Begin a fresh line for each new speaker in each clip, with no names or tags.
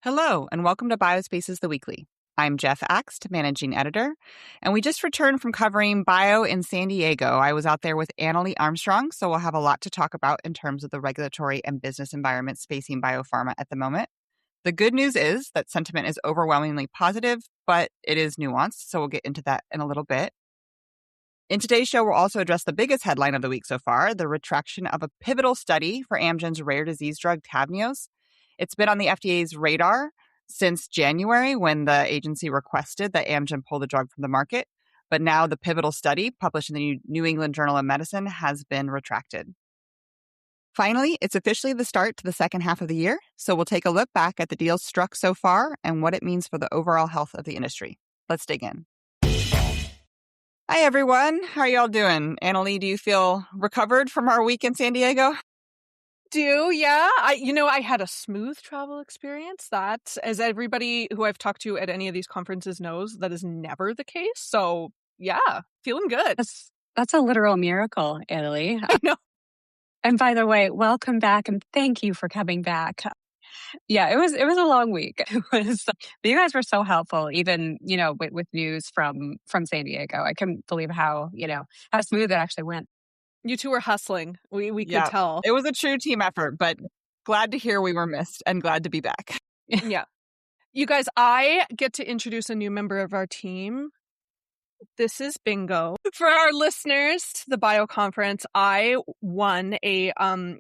Hello, and welcome to Biospaces the Weekly. I'm Jeff Axt, Managing Editor, and we just returned from covering bio in San Diego. I was out there with Annalie Armstrong, so we'll have a lot to talk about in terms of the regulatory and business environments facing biopharma at the moment. The good news is that sentiment is overwhelmingly positive, but it is nuanced, so we'll get into that in a little bit. In today's show, we'll also address the biggest headline of the week so far, the retraction of a pivotal study for Amgen's rare disease drug Tavneos. It's been on the FDA's radar since January when the agency requested that Amgen pull the drug from the market. But now the pivotal study published in the New England Journal of Medicine has been retracted. Finally, it's officially the start to the second half of the year. So we'll take a look back at the deals struck so far and what it means for the overall health of the industry. Let's dig in. Hi, everyone. How are y'all doing? Annalie, do you feel recovered from our week in San Diego?
Yeah. I had a smooth travel experience. That, as everybody who I've talked to at any of these conferences knows, that is never the case. So, yeah, feeling good.
That's a literal miracle, Italy.
I know.
And by the way, welcome back and thank you for coming back. Yeah, it was a long week. But you guys were so helpful, even, with news from San Diego. I couldn't believe how smooth it actually went.
You two were hustling. We could tell.
It was a true team effort, but glad to hear we were missed and glad to be back.
Yeah. You guys, I get to introduce a new member of our team. This is Bingo. For our listeners to the Bio Conference, I won a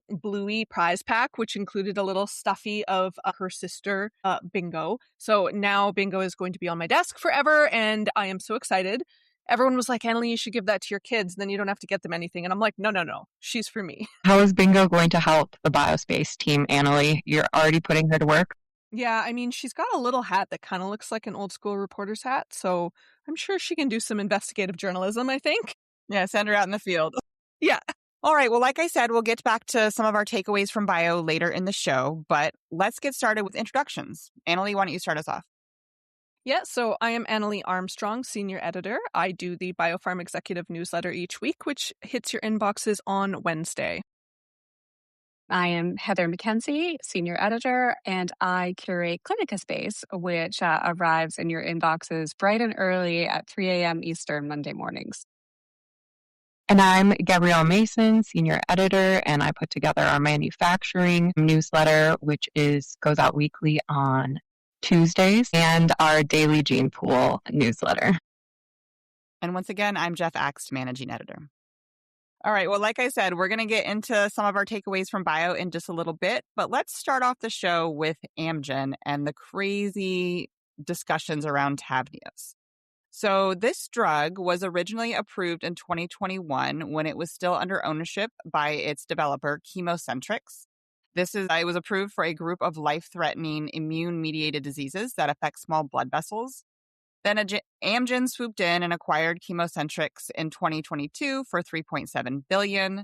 Bluey prize pack, which included a little stuffy of her sister, Bingo. So now Bingo is going to be on my desk forever, and I am so excited. Everyone was like, Annalie, you should give that to your kids. Then you don't have to get them anything. And I'm like, no. She's for me.
How is Bingo going to help the Biospace team, Annalie? You're already putting her to work?
Yeah, I mean, she's got a little hat that kind of looks like an old school reporter's hat. So I'm sure she can do some investigative journalism, I think.
Yeah, send her out in the field.
Yeah.
All right. Well, like I said, we'll get back to some of our takeaways from bio later in the show. But let's get started with introductions. Annalie, why don't you start us off?
Yeah, so I am Annalie Armstrong, Senior Editor. I do the Biopharm Executive newsletter each week, which hits your inboxes on Wednesday.
I am Heather McKenzie, Senior Editor, and I curate Clinica Space, which arrives in your inboxes bright and early at 3 a.m. Eastern Monday mornings.
And I'm Gabrielle Mason, Senior Editor, and I put together our manufacturing newsletter, which goes out weekly on Tuesdays, and our daily Gene Pool newsletter.
And once again, I'm Jeff Axt, Managing Editor. All right. Well, like I said, we're going to get into some of our takeaways from bio in just a little bit, but let's start off the show with Amgen and the crazy discussions around Tavneos. So this drug was originally approved in 2021 when it was still under ownership by its developer, ChemoCentryx. It was approved for a group of life-threatening immune-mediated diseases that affect small blood vessels. Then Amgen swooped in and acquired ChemoCentryx in 2022 for $3.7 billion.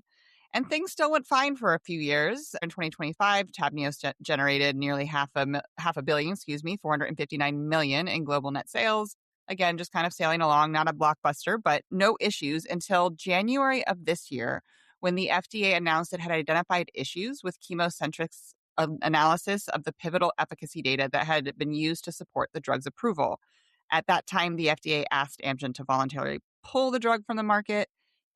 And things still went fine for a few years. In 2025, Tavneos generated nearly half a billion, $459 million in global net sales. Again, just kind of sailing along, not a blockbuster, but no issues until January of this year, when the FDA announced it had identified issues with ChemoCentryx's analysis of the pivotal efficacy data that had been used to support the drug's approval. At that time, the FDA asked Amgen to voluntarily pull the drug from the market.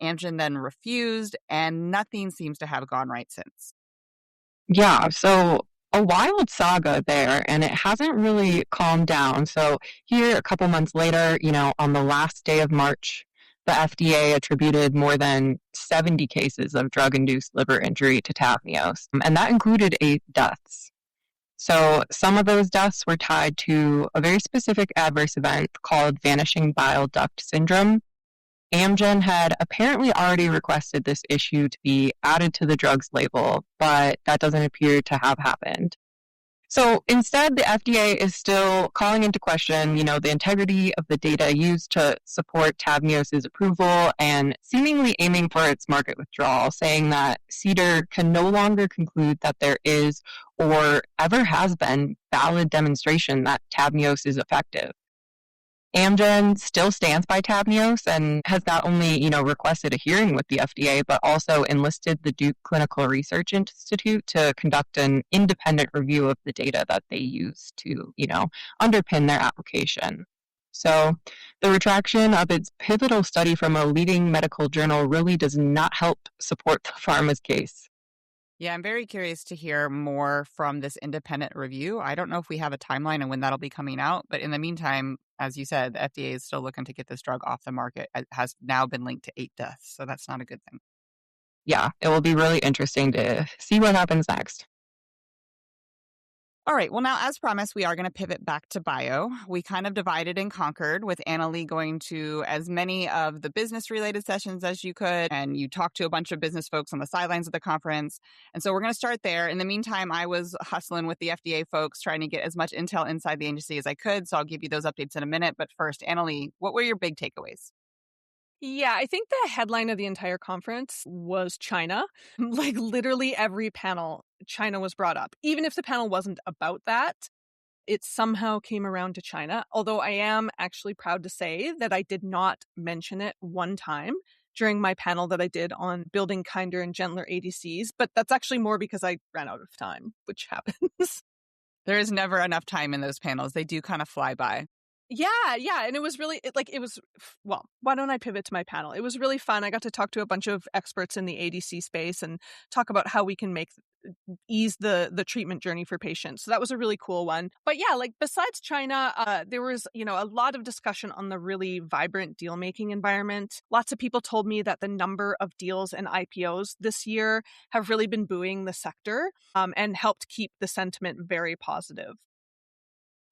Amgen then refused, and nothing seems to have gone right since.
Yeah, so a wild saga there, and it hasn't really calmed down. So here, a couple months later, on the last day of March, the FDA attributed more than 70 cases of drug-induced liver injury to Tavneos, and that included 8 deaths. So some of those deaths were tied to a very specific adverse event called vanishing bile duct syndrome. Amgen had apparently already requested this issue to be added to the drug's label, but that doesn't appear to have happened. So instead, the FDA is still calling into question, the integrity of the data used to support Tavneos' approval and seemingly aiming for its market withdrawal, saying that CDER can no longer conclude that there is or ever has been valid demonstration that Tavneos is effective. Amgen still stands by Tavneos and has not only, requested a hearing with the FDA, but also enlisted the Duke Clinical Research Institute to conduct an independent review of the data that they use to, underpin their application. So the retraction of its pivotal study from a leading medical journal really does not help support the pharma's case.
Yeah, I'm very curious to hear more from this independent review. I don't know if we have a timeline and when that'll be coming out, but in the meantime, as you said, the FDA is still looking to get this drug off the market. It has now been linked to 8 deaths, so that's not a good thing.
Yeah, it will be really interesting to see what happens next.
All right. Well, now, as promised, we are going to pivot back to bio. We kind of divided and conquered with Annalee going to as many of the business-related sessions as you could, and you talked to a bunch of business folks on the sidelines of the conference. And so we're going to start there. In the meantime, I was hustling with the FDA folks, trying to get as much intel inside the agency as I could. So I'll give you those updates in a minute. But first, Annalee, what were your big takeaways?
Yeah, I think the headline of the entire conference was China. Like literally every panel, China was brought up. Even if the panel wasn't about that, it somehow came around to China. Although I am actually proud to say that I did not mention it one time during my panel that I did on building kinder and gentler ADCs. But that's actually more because I ran out of time, which happens.
There is never enough time in those panels. They do kind of fly by.
Yeah. And it was really, well, why don't I pivot to my panel? It was really fun. I got to talk to a bunch of experts in the ADC space and talk about how we can ease the treatment journey for patients. So that was a really cool one. But yeah, besides China, there was, a lot of discussion on the really vibrant deal making environment. Lots of people told me that the number of deals and IPOs this year have really been buoying the sector and helped keep the sentiment very positive.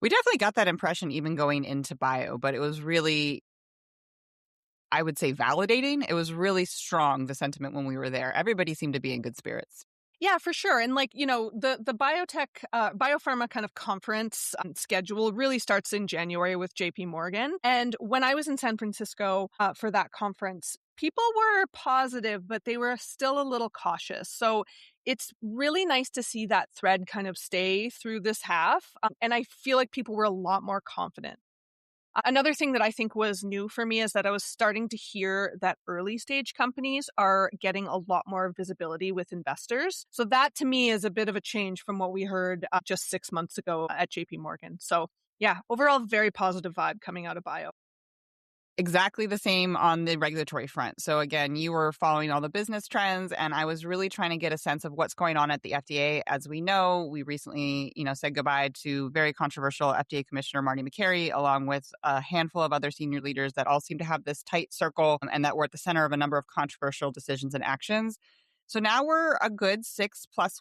We definitely got that impression even going into bio, but it was really, I would say, validating. It was really strong, the sentiment when we were there. Everybody seemed to be in good spirits.
Yeah, for sure. And the biopharma kind of conference schedule really starts in January with JP Morgan. And when I was in San Francisco for that conference, people were positive, but they were still a little cautious. So it's really nice to see that thread kind of stay through this half. And I feel like people were a lot more confident. Another thing that I think was new for me is that I was starting to hear that early stage companies are getting a lot more visibility with investors. So that to me is a bit of a change from what we heard just 6 months ago at JP Morgan. So yeah, overall, very positive vibe coming out of bio.
Exactly the same on the regulatory front. So again, you were following all the business trends, and I was really trying to get a sense of what's going on at the FDA. As we know, we recently, said goodbye to very controversial FDA Commissioner Marty Makary, along with a handful of other senior leaders that all seem to have this tight circle and that were at the center of a number of controversial decisions and actions. So now we're a good 6+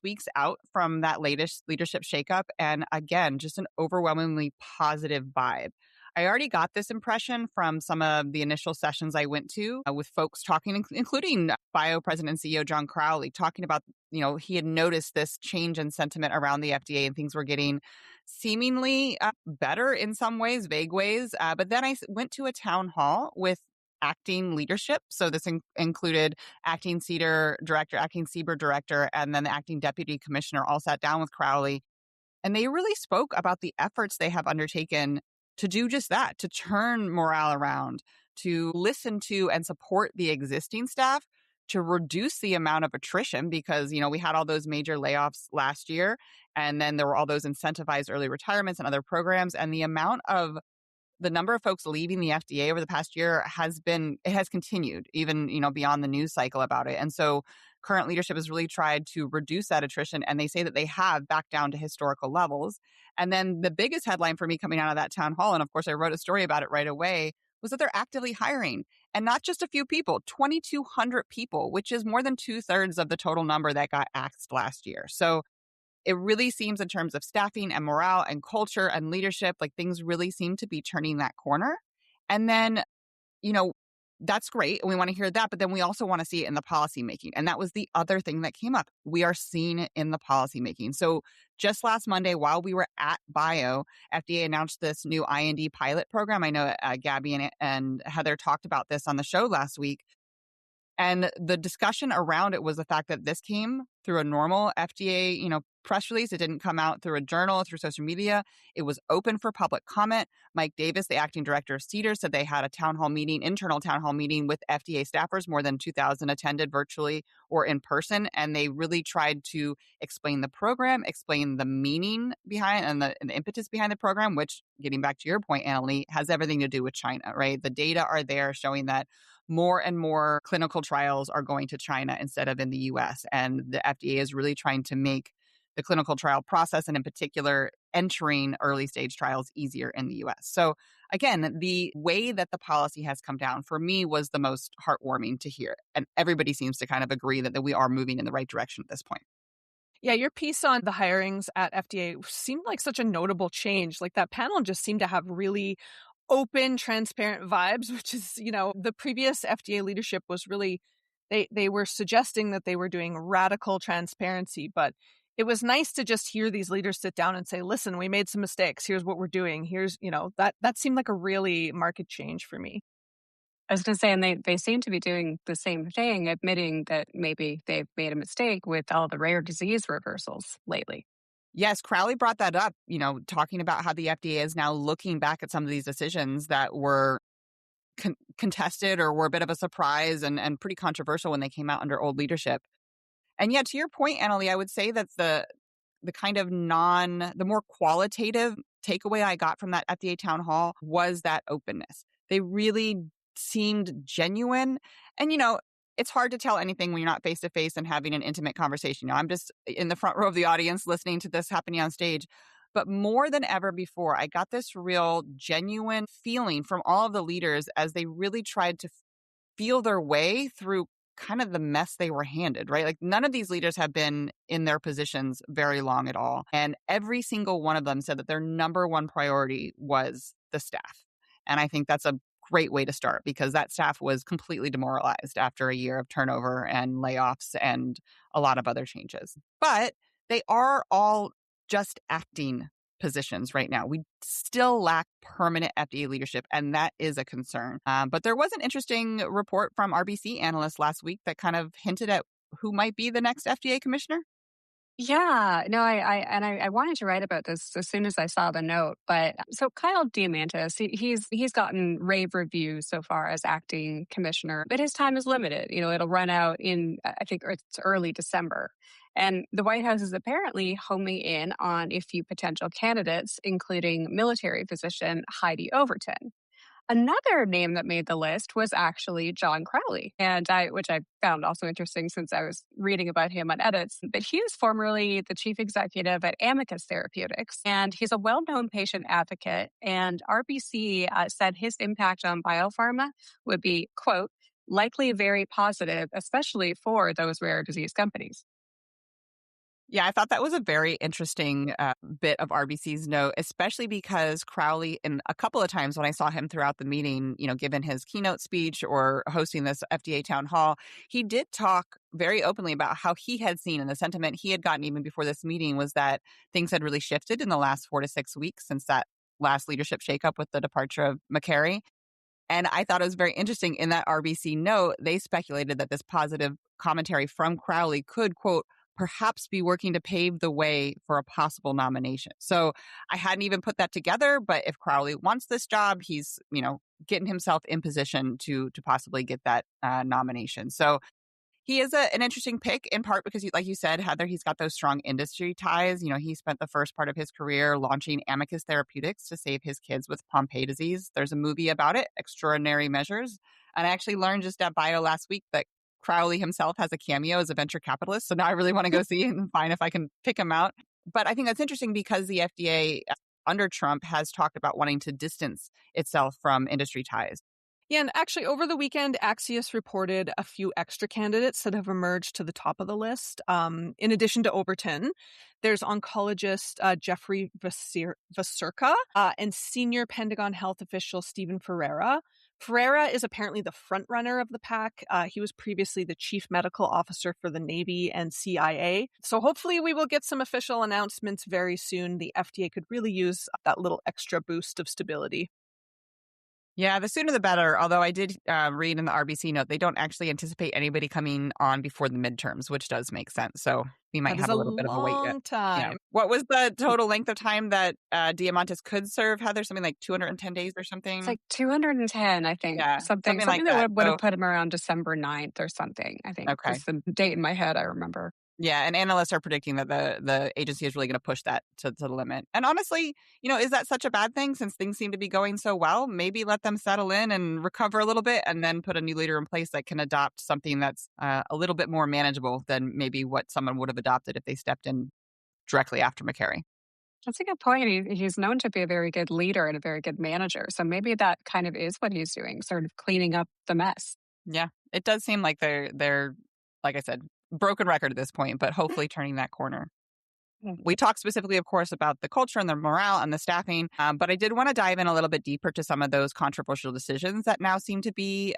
weeks out from that latest leadership shakeup. And again, just an overwhelmingly positive vibe. I already got this impression from some of the initial sessions I went to with folks talking, including Bio President and CEO John Crowley, talking about, he had noticed this change in sentiment around the FDA and things were getting seemingly better in some ways, vague ways. But then I went to a town hall with acting leadership. So this included acting CDER director, acting CBER director, and then the acting deputy commissioner all sat down with Crowley. And they really spoke about the efforts they have undertaken to do just that, to turn morale around, to listen to and support the existing staff, to reduce the amount of attrition because, we had all those major layoffs last year, and then there were all those incentivized early retirements and other programs, and the number of folks leaving the FDA over the past year has continued even, beyond the news cycle about it. And so current leadership has really tried to reduce that attrition, and they say that they have back down to historical levels. And then the biggest headline for me coming out of that town hall, and of course I wrote a story about it right away, was that they're actively hiring. And not just a few people, 2,200 people, which is more than 2/3 of the total number that got axed last year. So it really seems in terms of staffing and morale and culture and leadership, like things really seem to be turning that corner. And then, that's great. And we want to hear that. But then we also want to see it in the policy making. And that was the other thing that came up. We are seeing it in the policy making. So just last Monday, while we were at Bio, FDA announced this new IND pilot program. I know Gabby and Heather talked about this on the show last week. And the discussion around it was the fact that this came through a normal FDA, press release. It didn't come out through a journal, through social media. It was open for public comment. Mike Davis, the acting director of CDER, said they had a internal town hall meeting with FDA staffers. More than 2,000 attended virtually or in person. And they really tried to explain the program, explain the meaning behind and the impetus behind the program, which, getting back to your point, Annalie, has everything to do with China, right? The data are there showing that more and more clinical trials are going to China instead of in the US. And the FDA is really trying to make the clinical trial process, and in particular, entering early stage trials easier in the US. So again, the way that the policy has come down for me was the most heartwarming to hear. And everybody seems to kind of agree that we are moving in the right direction at this point.
Yeah, your piece on the hirings at FDA seemed like such a notable change. Like that panel just seemed to have really open, transparent vibes, which is, the previous FDA leadership was really, they were suggesting that they were doing radical transparency, but it was nice to just hear these leaders sit down and say, listen, we made some mistakes. Here's what we're doing. Here's, that seemed like a really market change for me.
I was going to say, and they seem to be doing the same thing, admitting that maybe they've made a mistake with all the rare disease reversals lately.
Yes, Crowley brought that up, talking about how the FDA is now looking back at some of these decisions that were contested or were a bit of a surprise and pretty controversial when they came out under old leadership. And yet, to your point, Annalie, I would say that the kind of the more qualitative takeaway I got from that FDA town hall was that openness. They really seemed genuine. And, it's hard to tell anything when you're not face to face and having an intimate conversation. I'm just in the front row of the audience listening to this happening on stage. But more than ever before, I got this real genuine feeling from all of the leaders as they really tried to feel their way through kind of the mess they were handed, right? Like none of these leaders have been in their positions very long at all. And every single one of them said that their number one priority was the staff. And I think that's a great way to start because that staff was completely demoralized after a year of turnover and layoffs and a lot of other changes. But they are all just acting positions right now. We still lack permanent FDA leadership, and that is a concern. But there was an interesting report from RBC analysts last week that kind of hinted at who might be the next FDA commissioner.
Yeah, no, I wanted to write about this as soon as I saw the note. But so Kyle Diamantis, he's gotten rave reviews so far as acting commissioner, but his time is limited. It'll run out in, I think it's early December. And the White House is apparently homing in on a few potential candidates, including military physician Heidi Overton. Another name that made the list was actually John Crowley, which I found also interesting since I was reading about him on edits. But he was formerly the chief executive at Amicus Therapeutics, and he's a well-known patient advocate. And RBC said his impact on biopharma would be, quote, likely very positive, especially for those rare disease companies.
Yeah, I thought that was a very interesting bit of RBC's note, especially because Crowley, in a couple of times when I saw him throughout the meeting, given his keynote speech or hosting this FDA town hall, he did talk very openly about how he had seen, and the sentiment he had gotten even before this meeting was that things had really shifted in the last 4 to 6 weeks since that last leadership shakeup with the departure of McCary. And I thought it was very interesting in that RBC note, they speculated that this positive commentary from Crowley could, quote, perhaps be working to pave the way for a possible nomination. So I hadn't even put that together, but if Crowley wants this job, he's, getting himself in position to possibly get that nomination. So he is an interesting pick in part because, like you said, Heather, he's got those strong industry ties. He spent the first part of his career launching Amicus Therapeutics to save his kids with Pompe disease. There's a movie about it, Extraordinary Measures. And I actually learned just at Bio last week that Crowley himself has a cameo as a venture capitalist. So now I really want to go see and find if I can pick him out. But I think that's interesting because the FDA under Trump has talked about wanting to distance itself from industry ties.
Yeah, and actually over the weekend, Axios reported a few extra candidates that have emerged to the top of the list. In addition to Overton, there's oncologist Jeffrey Vasurka and senior Pentagon health official Stephen Ferreira. Ferreira is apparently the front runner of the pack. He was previously the chief medical officer for the Navy and CIA. So hopefully we will get some official announcements very soon. The FDA could really use that little extra boost of stability.
Yeah, the sooner the better. Although I did read in the RBC note, they don't actually anticipate anybody coming on before the midterms, which does make sense. So we might
That is
have
a
a little bit of a wait.
long time.
What was the total length of time that Diamantis could serve? Heather, something like 210 days or
It's
something?
like 210, I think.
Yeah,
Something
like
that
that.
would have
So,
put him around December 9th or something, I think.
okay.
Is the date in my head, I remember.
Yeah, and analysts are predicting that the agency is really going to push that to the limit. And honestly, is that such a bad thing since things seem to be going so well? Maybe let them settle in and recover a little bit and then put a new leader in place that can adopt something that's a little bit more manageable than maybe what someone would have adopted if they stepped in directly after McCary.
That's a good point. He's known to be a very good leader and a very good manager. So maybe that kind of is what he's doing, sort of cleaning up the mess.
Yeah, it does seem like they're like I said, broken record at this point, but hopefully turning that corner. We talked specifically, of course, about the culture and the morale and the staffing, but I did want to dive in a little bit deeper to some of those controversial decisions that now seem to be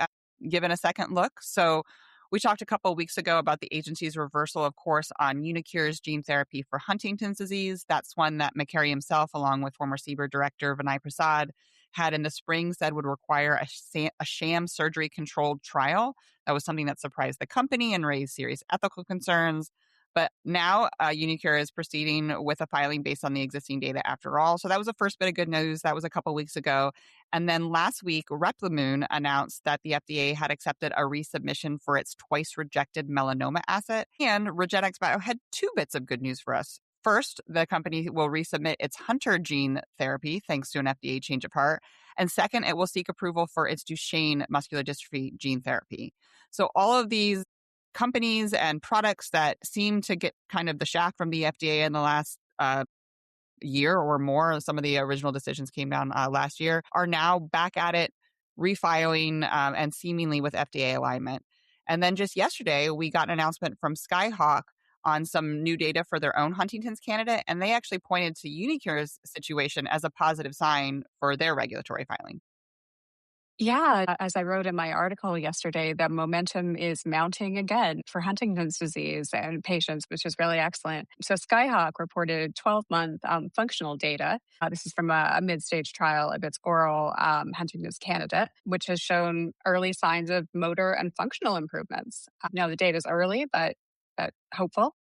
given a second look. So we talked a couple of weeks ago about the agency's reversal, of course, on Unicure's gene therapy for Huntington's disease. That's one that McCary himself, along with former CBER director Vinay Prasad, had in the spring said would require a sham surgery controlled trial. That was something that surprised the company and raised serious ethical concerns. But now Unicure is proceeding with a filing based on the existing data after all. So that was the first bit of good news. That was a couple weeks ago. And then last week, Replimune announced that the FDA had accepted a resubmission for its twice rejected melanoma asset. And REGENXBIO had two bits of good news for us. First, the company will resubmit its Hunter gene therapy thanks to an FDA change of heart. And second, it will seek approval for its Duchenne muscular dystrophy gene therapy. So all of these companies and products that seem to get kind of the shaft from the FDA in the last year or more, some of the original decisions came down last year, are now back at it, refiling and seemingly with FDA alignment. And then just yesterday, we got an announcement from Skyhawk on some new data for their own Huntington's candidate, and they actually pointed to Unicure's situation as a positive sign for their regulatory filing.
Yeah, as I wrote in my article yesterday, the momentum is mounting again for Huntington's disease and patients, which is really excellent. So Skyhawk reported 12-month functional data. This is from a mid-stage trial of its oral Huntington's candidate, which has shown early signs of motor and functional improvements. Now, the data is early, but hopeful.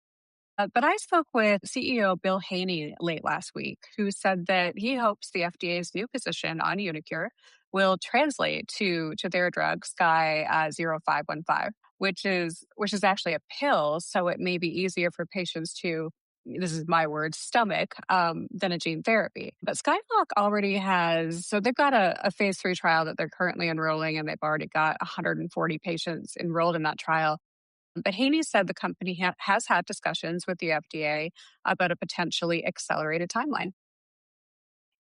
But I spoke with CEO Bill Haney late last week, who said that he hopes the FDA's new position on Unicure will translate to their drug Sky 0515, which is actually a pill, so it may be easier for patients to, this is my word, stomach than a gene therapy. But Skyhawk already has, so they've got a phase 3 trial that they're currently enrolling, and they've already got 140 patients enrolled in that trial. But Haney said the company has had discussions with the FDA about a potentially accelerated timeline.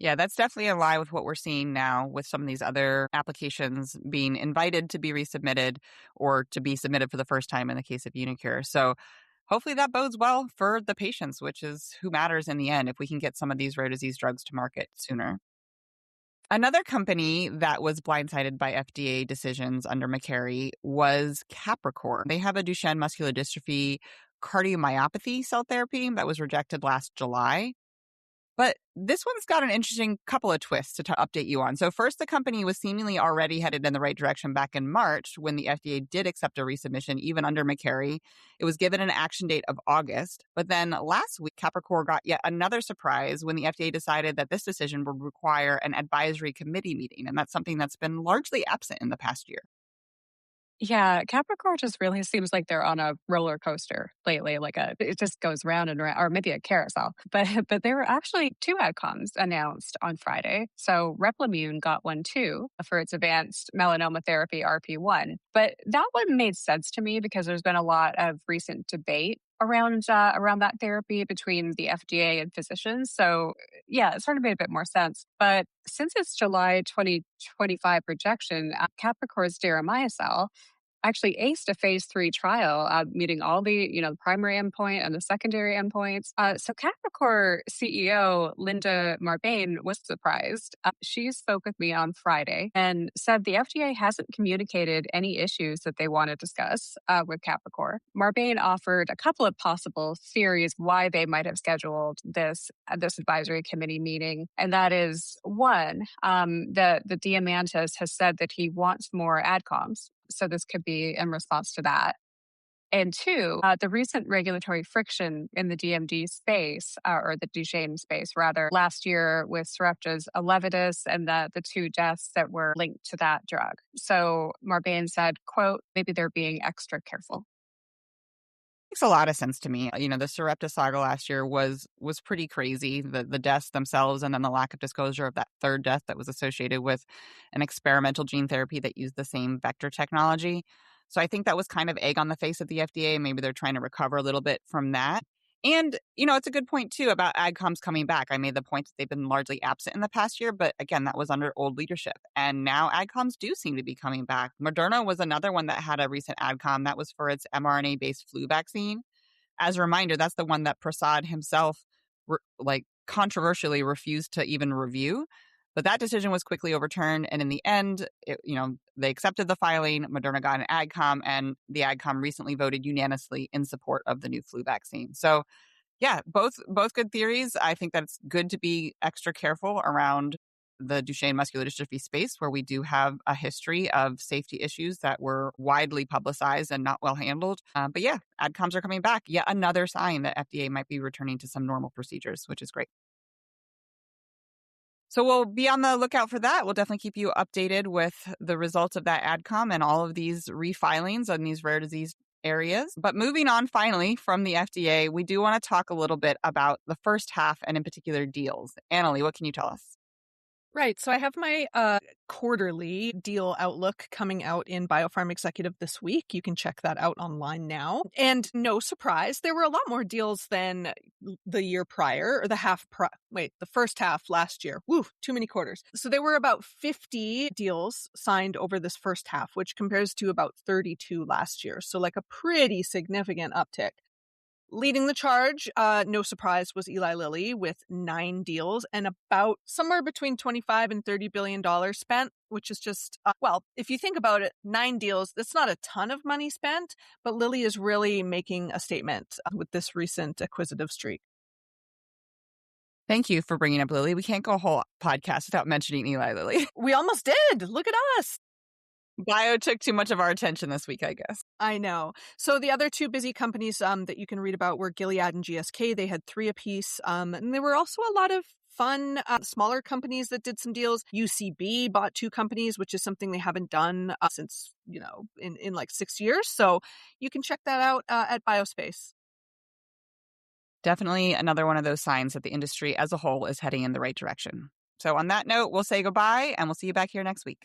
Yeah, that's definitely in line with what we're seeing now with some of these other applications being invited to be resubmitted or to be submitted for the first time in the case of Unicure. So hopefully that bodes well for the patients, which is who matters in the end if we can get some of these rare disease drugs to market sooner. Another company that was blindsided by FDA decisions under McCary was Capricor. They have a Duchenne muscular dystrophy cardiomyopathy cell therapy that was rejected last July. But this one's got an interesting couple of twists to update you on. So first, the company was seemingly already headed in the right direction back in March when the FDA did accept a resubmission, even under McCary. It was given an action date of August. But then last week, Capricor got yet another surprise when the FDA decided that this decision would require an advisory committee meeting. And that's something that's been largely absent in the past year.
Yeah, Capricorn just really seems like they're on a roller coaster lately. It just goes round and round, or maybe a carousel. But there were actually two adcoms announced on Friday. So Replimune got one too for its advanced melanoma therapy RP1. But that one made sense to me because there's been a lot of recent debate around that therapy between the FDA and physicians. So yeah, it sort of made a bit more sense. But since its July 2025 rejection, Capricorn's deramiocel actually aced a phase 3 trial, meeting all the, the primary endpoint and the secondary endpoints. So Capricor CEO Linda Marbane was surprised. She spoke with me on Friday and said the FDA hasn't communicated any issues that they want to discuss with Capricor. Marbane offered a couple of possible theories why they might have scheduled this advisory committee meeting, and that is one, the Diamantis has said that he wants more adcoms. So this could be in response to that. And two, the recent regulatory friction in the DMD space, or the Duchenne space, rather, last year with Sarepta's Elevidys and the two deaths that were linked to that drug. So Marbane said, quote, maybe they're being extra careful.
Makes a lot of sense to me. The Sarepta saga last year was pretty crazy. The deaths themselves, and then the lack of disclosure of that third death that was associated with an experimental gene therapy that used the same vector technology. So I think that was kind of egg on the face of the FDA. Maybe they're trying to recover a little bit from that. And, it's a good point, too, about AdComs coming back. I made the point that they've been largely absent in the past year, but again, that was under old leadership. And now AdComs do seem to be coming back. Moderna was another one that had a recent AdCom. That was for its mRNA-based flu vaccine. As a reminder, that's the one that Prasad himself, controversially refused to even review. But that decision was quickly overturned. And in the end, they accepted the filing. Moderna got an AdCom, and the AdCom recently voted unanimously in support of the new flu vaccine. So, yeah, both good theories. I think that it's good to be extra careful around the Duchenne muscular dystrophy space, where we do have a history of safety issues that were widely publicized and not well handled. But yeah, AdComs are coming back. Yet another sign that FDA might be returning to some normal procedures, which is great. So we'll be on the lookout for that. We'll definitely keep you updated with the results of that AdCom and all of these refilings on these rare disease areas. But moving on finally from the FDA, we do want to talk a little bit about the first half and in particular deals. Annalie, what can you tell us?
Right. So I have my quarterly deal outlook coming out in Biopharm Executive this week. You can check that out online now. And no surprise, there were a lot more deals than the year prior, or the first half last year. Woo, too many quarters. So there were about 50 deals signed over this first half, which compares to about 32 last year. So like a pretty significant uptick. Leading the charge, no surprise, was Eli Lilly with 9 deals and about somewhere between $25 and $30 billion spent, which is just, if you think about it, 9 deals, that's not a ton of money spent, but Lilly is really making a statement with this recent acquisitive streak.
Thank you for bringing up Lilly. We can't go a whole podcast without mentioning Eli Lilly.
We almost did. Look at us.
Bio took too much of our attention this week, I guess.
I know. So the other two busy companies that you can read about were Gilead and GSK. They had 3 apiece. And there were also a lot of fun smaller companies that did some deals. UCB bought 2 companies, which is something they haven't done since, in like 6 years. So you can check that out at Biospace.
Definitely another one of those signs that the industry as a whole is heading in the right direction. So on that note, we'll say goodbye and we'll see you back here next week.